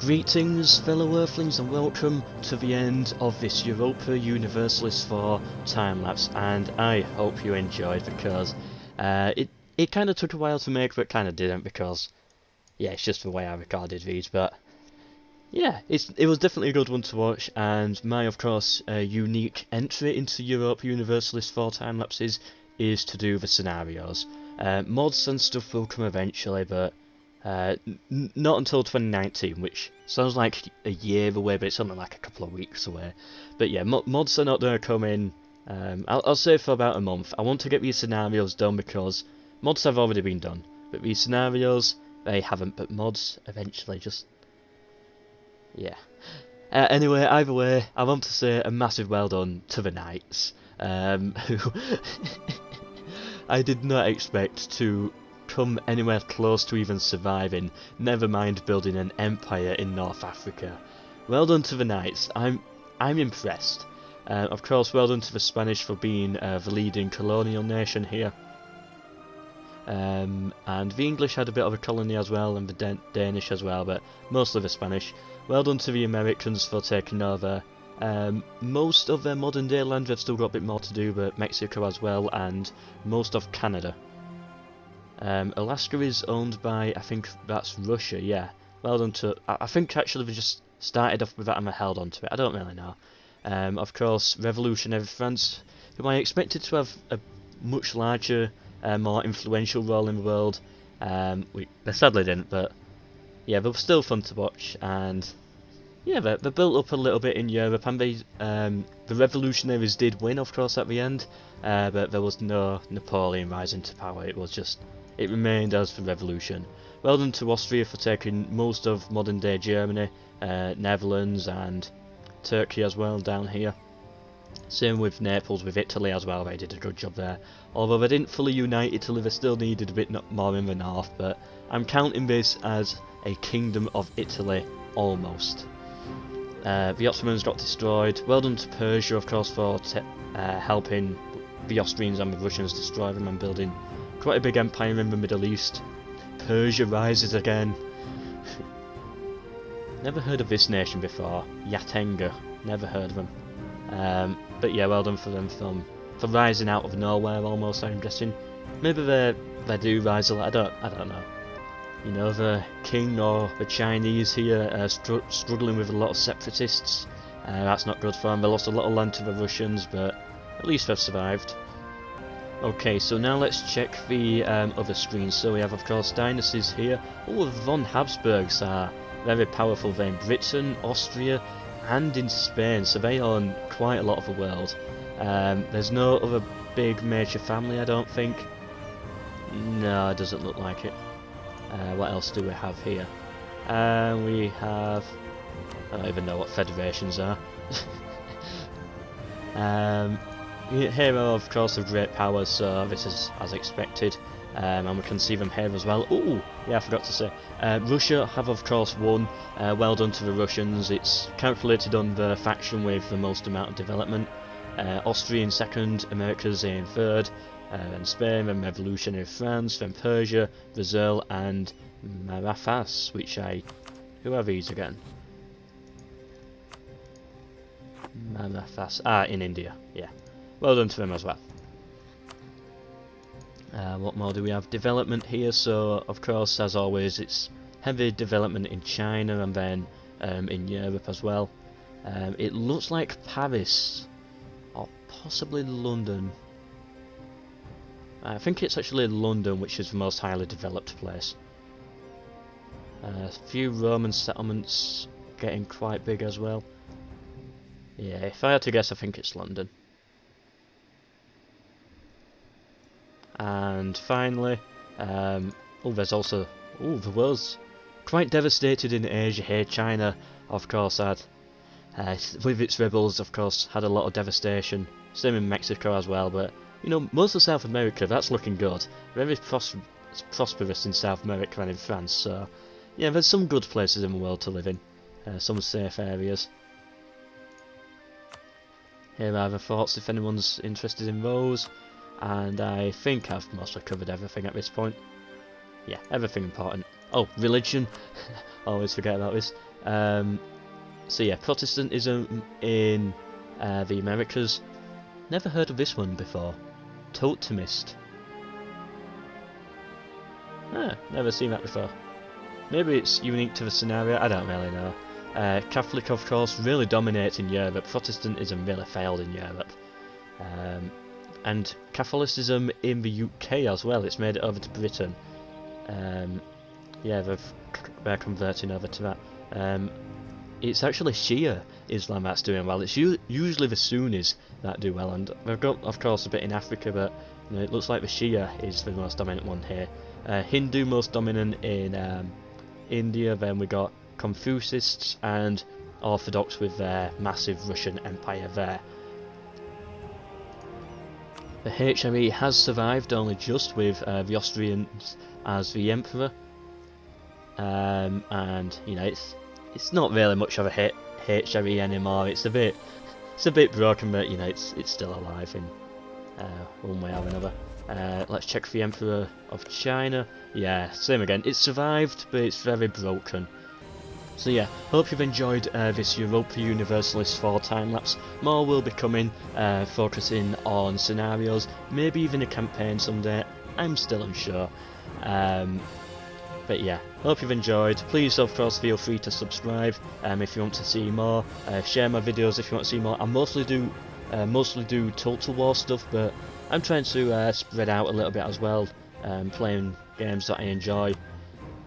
Greetings fellow earthlings and welcome to the end of this Europa Universalis 4 time-lapse, and I hope you enjoyed because it kind of took a while to make, but kind of didn't because yeah, it's just the way I recorded these. But yeah, it was definitely a good one to watch, and my of course unique entry into Europa Universalis 4 time-lapses is to do the scenarios. Mods and stuff will come eventually, but not until 2019, which sounds like a year away, but it's only like a couple of weeks away. But yeah, mods are not going to come in, I'll say for about a month. I want to get these scenarios done because mods have already been done, but these scenarios, they haven't, but mods eventually, just yeah. Anyway, either way, I want to say a massive well done to the Knights, who I did not expect to come anywhere close to even surviving, never mind building an empire in North Africa. Well done to the Knights, I'm impressed. Of course, well done to the Spanish for being the leading colonial nation here. And the English had a bit of a colony as well, and the Danish as well, but mostly the Spanish. Well done to the Americans for taking over most of their modern day land. They've still got a bit more to do, but Mexico as well, and most of Canada. Alaska is owned by, I think that's Russia, yeah. Well done to, I think actually we just started off with that and we held on to it, I don't really know. Of course, Revolutionary France, who I expected to have a much larger, more influential role in the world. They sadly didn't, but yeah, they were still fun to watch, and yeah, they built up a little bit in Europe, and the Revolutionaries did win, of course, at the end, but there was no Napoleon rising to power. It remained as the revolution. Well done to Austria for taking most of modern day Germany, Netherlands and Turkey as well down here. Same with Naples, with Italy as well, they did a good job there. Although they didn't fully unite Italy, they still needed a bit more in the north, but I'm counting this as a kingdom of Italy, almost. The Ottomans got destroyed. Well done to Persia, of course, for helping the Austrians and the Russians destroy them and building quite a big empire in the Middle East. Persia rises again. Never heard of this nation before. Yatenga. Never heard of them. But yeah, well done for them for rising out of nowhere almost, I'm guessing. Maybe they do rise a lot, I don't know. You know, the king or the Chinese here are struggling with a lot of separatists. That's not good for them. They lost a lot of land to the Russians, but at least they've survived. Okay, so now let's check the other screens. So we have, of course, dynasties here. Oh, the von Habsburgs are very powerful there in Britain, Austria, and in Spain, so they own quite a lot of the world. There's no other big major family, I don't think. No, it doesn't look like it. What else do we have here? We have... I don't even know what federations are. Here are, of course, the great powers, so this is as expected, and we can see them here as well. Oh, yeah, I forgot to say. Russia have, of course, won. Well done to the Russians. It's calculated on the faction with the most amount of development. Austria in second, America's in third, then Spain, then Revolutionary France, then Persia, Brazil, and Marafas, who are these again? Marafas, in India, yeah. Well done to them as well. What more do we have? Development here, so of course, as always, it's heavy development in China and then in Europe as well. It looks like Paris, or possibly London. I think it's actually London which is the most highly developed place. A few Roman settlements getting quite big as well. Yeah, if I had to guess, I think it's London. And finally, there's also, the world's quite devastated in Asia here. China, of course, with its rebels, of course, had a lot of devastation. Same in Mexico as well, but, you know, most of South America, that's looking good. Very prosperous in South America and in France, so, yeah, there's some good places in the world to live in. Some safe areas. Here are the thoughts if anyone's interested in those. And I think I've mostly covered everything at this point. Yeah, everything important. Oh, religion. Always forget about this. So yeah, Protestantism in the Americas. Never heard of this one before. Totemist. Never seen that before. Maybe it's unique to the scenario, I don't really know. Catholic, of course, really dominates in Europe. Protestantism really failed in Europe. And Catholicism in the UK as well, it's made it over to Britain. Yeah, they're converting over to that. It's actually Shia Islam that's doing well. It's usually the Sunnis that do well, and they've got, of course, a bit in Africa, but you know, it looks like the Shia is the most dominant one here. Hindu most dominant in India, then we got Confucianists and Orthodox with their massive Russian Empire there. The HME has survived only just with the Austrians as the emperor, and you know it's not really much of a HME anymore. It's a bit broken, but you know it's still alive in one way or another. Let's check the Emperor of China. Yeah, same again. It's survived, but it's very broken. So yeah, hope you've enjoyed this Europa Universalis 4 time-lapse. More will be coming, focusing on scenarios, maybe even a campaign someday. I'm still unsure. But yeah, hope you've enjoyed. Please, of course, feel free to subscribe if you want to see more. Share my videos if you want to see more. I mostly do Total War stuff, but I'm trying to spread out a little bit as well, playing games that I enjoy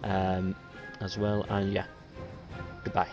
as well. And yeah, goodbye.